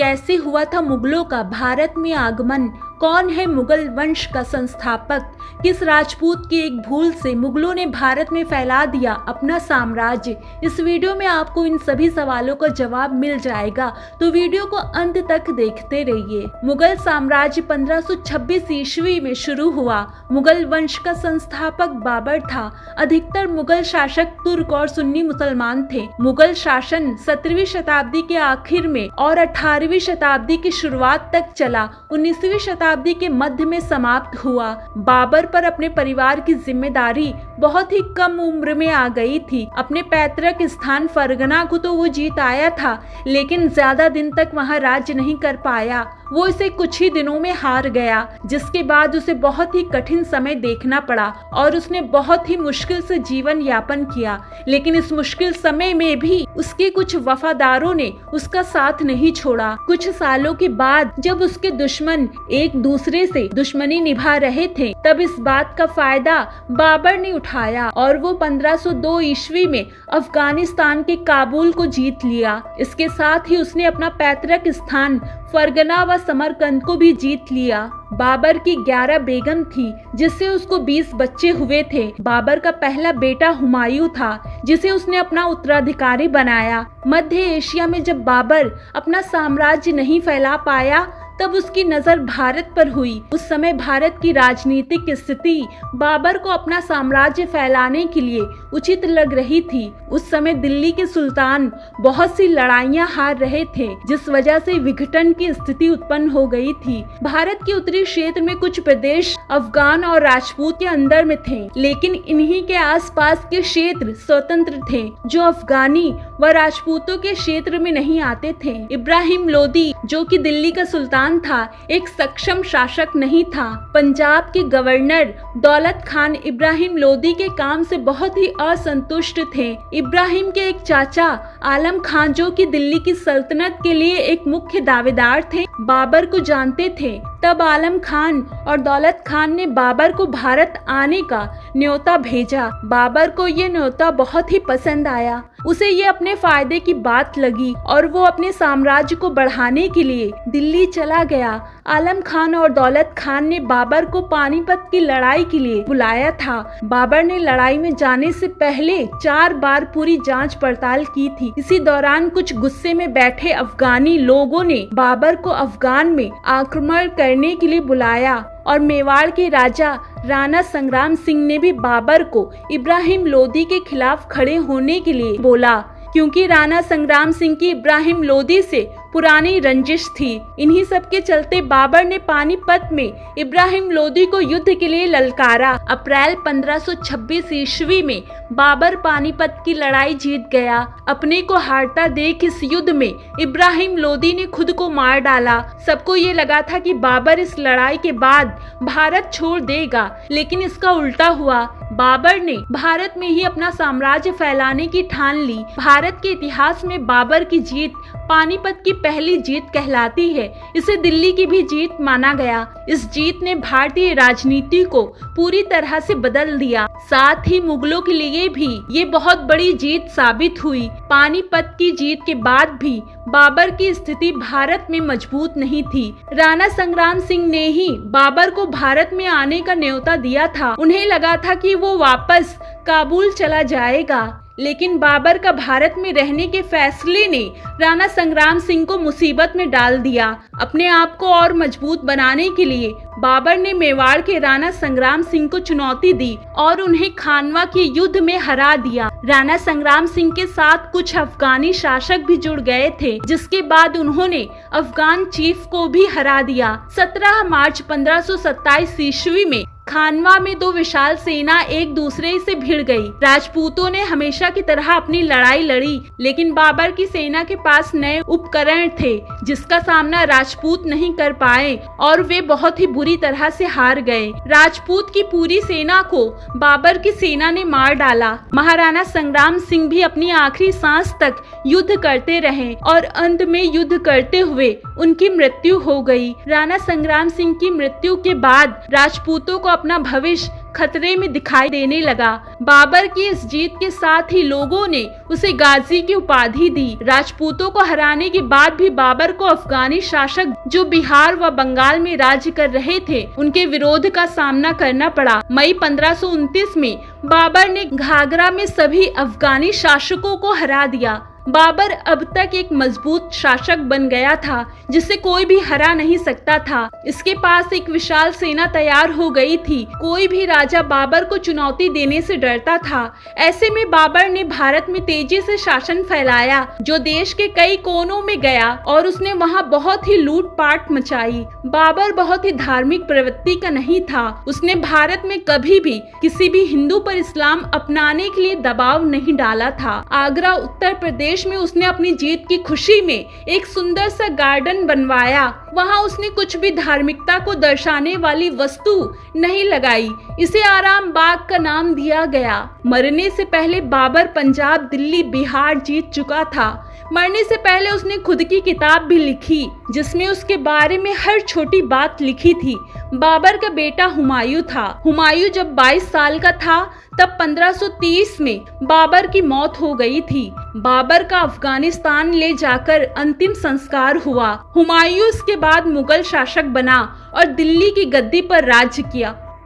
कैसे हुआ था मुगलों का भारत में आगमन, कौन है मुगल वंश का संस्थापक, किस राजपूत की एक भूल से मुगलों ने भारत में फैला दिया अपना साम्राज्य। इस वीडियो में आपको इन सभी सवालों का जवाब मिल जाएगा, तो वीडियो को अंत तक देखते रहिए। मुगल साम्राज्य 1526 ईस्वी में शुरू हुआ। मुगल वंश का संस्थापक बाबर था। अधिकतर मुगल शासक तुर्क और सुन्नी मुसलमान थे। मुगल शासन 17वीं शताब्दी के आखिर में और 18वीं शताब्दी की शुरुआत तक चला। 19वीं शताब्दी के मध्य में समाप्त हुआ। बाबर पर अपने परिवार की जिम्मेदारी बहुत ही कम उम्र में आ गई थी। अपने पैतृक स्थान फरगना को तो वो जीत आया था, लेकिन ज्यादा दिन तक वहां राज्य नहीं कर पाया। वो इसे कुछ ही दिनों में हार गया, जिसके बाद उसे बहुत ही कठिन समय देखना पड़ा और उसने बहुत ही मुश्किल से जीवन यापन किया। लेकिन इस मुश्किल समय में भी उसके कुछ वफादारों ने उसका साथ नहीं छोड़ा। कुछ सालों के बाद जब उसके दुश्मन एक दूसरे से दुश्मनी निभा रहे थे, तब इस बात का फायदा बाबर ने उठाया और वो 1502 ईस्वी में अफगानिस्तान के काबुल को जीत लिया। इसके साथ ही उसने अपना पैतृक स्थान फरगना व समरकंद को भी जीत लिया। बाबर की 11 बेगम थी, जिससे उसको 20 बच्चे हुए थे। बाबर का पहला बेटा हुमायूं था, जिसे उसने अपना उत्तराधिकारी बनाया। मध्य एशिया में जब बाबर अपना साम्राज्य नहीं फैला पाया, तब उसकी नजर भारत पर हुई। उस समय भारत की राजनीतिक स्थिति बाबर को अपना साम्राज्य फैलाने के लिए उचित लग रही थी। उस समय दिल्ली के सुल्तान बहुत सी लड़ाइयां हार रहे थे, जिस वजह से विघटन की स्थिति उत्पन्न हो गई थी। भारत के उत्तरी क्षेत्र में कुछ प्रदेश अफगान और राजपूत के अंदर में थे, लेकिन इन्हीं के आसपास के क्षेत्र स्वतंत्र थे, जो अफगानी व राजपूतों के क्षेत्र में नहीं आते थे। इब्राहिम लोदी, जो कि दिल्ली का सुल्तान था, एक सक्षम शासक नहीं था। पंजाब के गवर्नर दौलत खान इब्राहिम लोदी के काम से बहुत ही असंतुष्ट थे। इब्राहिम के एक चाचा आलम खान, जो कि दिल्ली की सल्तनत के लिए एक मुख्य दावेदार थे, बाबर को जानते थे। तब आलम खान और दौलत खान ने बाबर को भारत आने का न्योता भेजा। बाबर को ये न्योता बहुत ही पसंद आया। उसे ये अपने फायदे की बात लगी और वो अपने साम्राज्य को बढ़ाने के लिए दिल्ली चला गया। आलम खान और दौलत खान ने बाबर को पानीपत की लड़ाई के लिए बुलाया था। बाबर ने लड़ाई में जाने से पहले 4 बार पूरी जांच पड़ताल की थी। इसी दौरान कुछ गुस्से में बैठे अफगानी लोगों ने बाबर को अफगान में आक्रमण करने के लिए बुलाया और मेवाड़ के राजा राणा संग्राम सिंह ने भी बाबर को इब्राहिम लोदी के खिलाफ खड़े होने के लिए बोला, क्योंकि राणा संग्राम सिंह की इब्राहिम लोदी से पुरानी रंजिश थी। इन्हीं सब के चलते बाबर ने पानीपत में इब्राहिम लोदी को युद्ध के लिए ललकारा। अप्रैल 1526 ईस्वी में बाबर पानीपत की लड़ाई जीत गया। अपने को हारता देख इस युद्ध में इब्राहिम लोदी ने खुद को मार डाला। सबको ये लगा था कि बाबर इस लड़ाई के बाद भारत छोड़ देगा, लेकिन इसका उल्टा हुआ। बाबर ने भारत में ही अपना साम्राज्य फैलाने की ठान ली। भारत के इतिहास में बाबर की जीत पानीपत की पहली जीत कहलाती है। इसे दिल्ली की भी जीत माना गया। इस जीत ने भारतीय राजनीति को पूरी तरह से बदल दिया। साथ ही मुगलों के लिए भी ये बहुत बड़ी जीत साबित हुई। पानीपत की जीत के बाद भी बाबर की स्थिति भारत में मजबूत नहीं थी। राणा संग्राम सिंह ने ही बाबर को भारत में आने का न्योता दिया था। उन्हें लगा था कि वो वापस काबुल चला जाएगा, लेकिन बाबर का भारत में रहने के फैसले ने राणा संग्राम सिंह को मुसीबत में डाल दिया। अपने आप को और मजबूत बनाने के लिए बाबर ने मेवाड़ के राणा संग्राम सिंह को चुनौती दी और उन्हें खानवा के युद्ध में हरा दिया। राणा संग्राम सिंह के साथ कुछ अफगानी शासक भी जुड़ गए थे, जिसके बाद उन्होंने अफगान चीफ को भी हरा दिया। 17 मार्च 1527 ईस्वी में खानवा में 2 विशाल सेना एक दूसरे से भिड़ गई। राजपूतों ने हमेशा की तरह अपनी लड़ाई लड़ी, लेकिन बाबर की सेना के पास नए उपकरण थे, जिसका सामना राजपूत नहीं कर पाए और वे बहुत ही बुरी तरह से हार गए। राजपूत की पूरी सेना को बाबर की सेना ने मार डाला। महाराणा संग्राम सिंह भी अपनी आखिरी सांस तक युद्ध करते रहे और अंत में युद्ध करते हुए उनकी मृत्यु हो गई। राणा संग्राम सिंह की मृत्यु के बाद राजपूतों को अपना भविष्य खतरे में दिखाई देने लगा। बाबर की इस जीत के साथ ही लोगों ने उसे गाजी की उपाधि दी। राजपूतों को हराने के बाद भी बाबर को अफगानी शासक जो बिहार व बंगाल में राज्य कर रहे थे, उनके विरोध का सामना करना पड़ा। मई 1529 में बाबर ने घाघरा में सभी अफगानी शासकों को हरा दिया। बाबर अब तक एक मजबूत शासक बन गया था जिसे कोई भी हरा नहीं सकता था। इसके पास एक विशाल सेना तैयार हो गई थी। कोई भी राजा बाबर को चुनौती देने से डरता था। ऐसे में बाबर ने भारत में तेजी से शासन फैलाया, जो देश के कई कोनों में गया और उसने वहां बहुत ही लूटपाट मचाई। बाबर बहुत ही धार्मिक प्रवृत्ति का नहीं था। उसने भारत में कभी भी किसी भी हिंदू पर इस्लाम अपनाने के लिए दबाव नहीं डाला था। आगरा उत्तर प्रदेश में उसने अपनी जीत की खुशी में एक सुंदर सा गार्डन बनवाया। वहां उसने कुछ भी धार्मिकता को दर्शाने वाली वस्तु नहीं लगाई। इसे आराम बाग का नाम दिया गया। मरने से पहले बाबर पंजाब, दिल्ली, बिहार जीत चुका था। मरने से पहले उसने खुद की किताब भी लिखी, जिसमें उसके बारे में हर छोटी बात लिखी थी। बाबर का बेटा हुमायूं था। हुमायूं जब 22 साल का था तब 1530 में बाबर की मौत हो गई थी। बाबर का अफगानिस्तान ले जाकर अंतिम संस्कार हुआ। हुमायूं इसके बाद मुगल शासक बना और दिल्ली की गद्दी पर राज्य किया।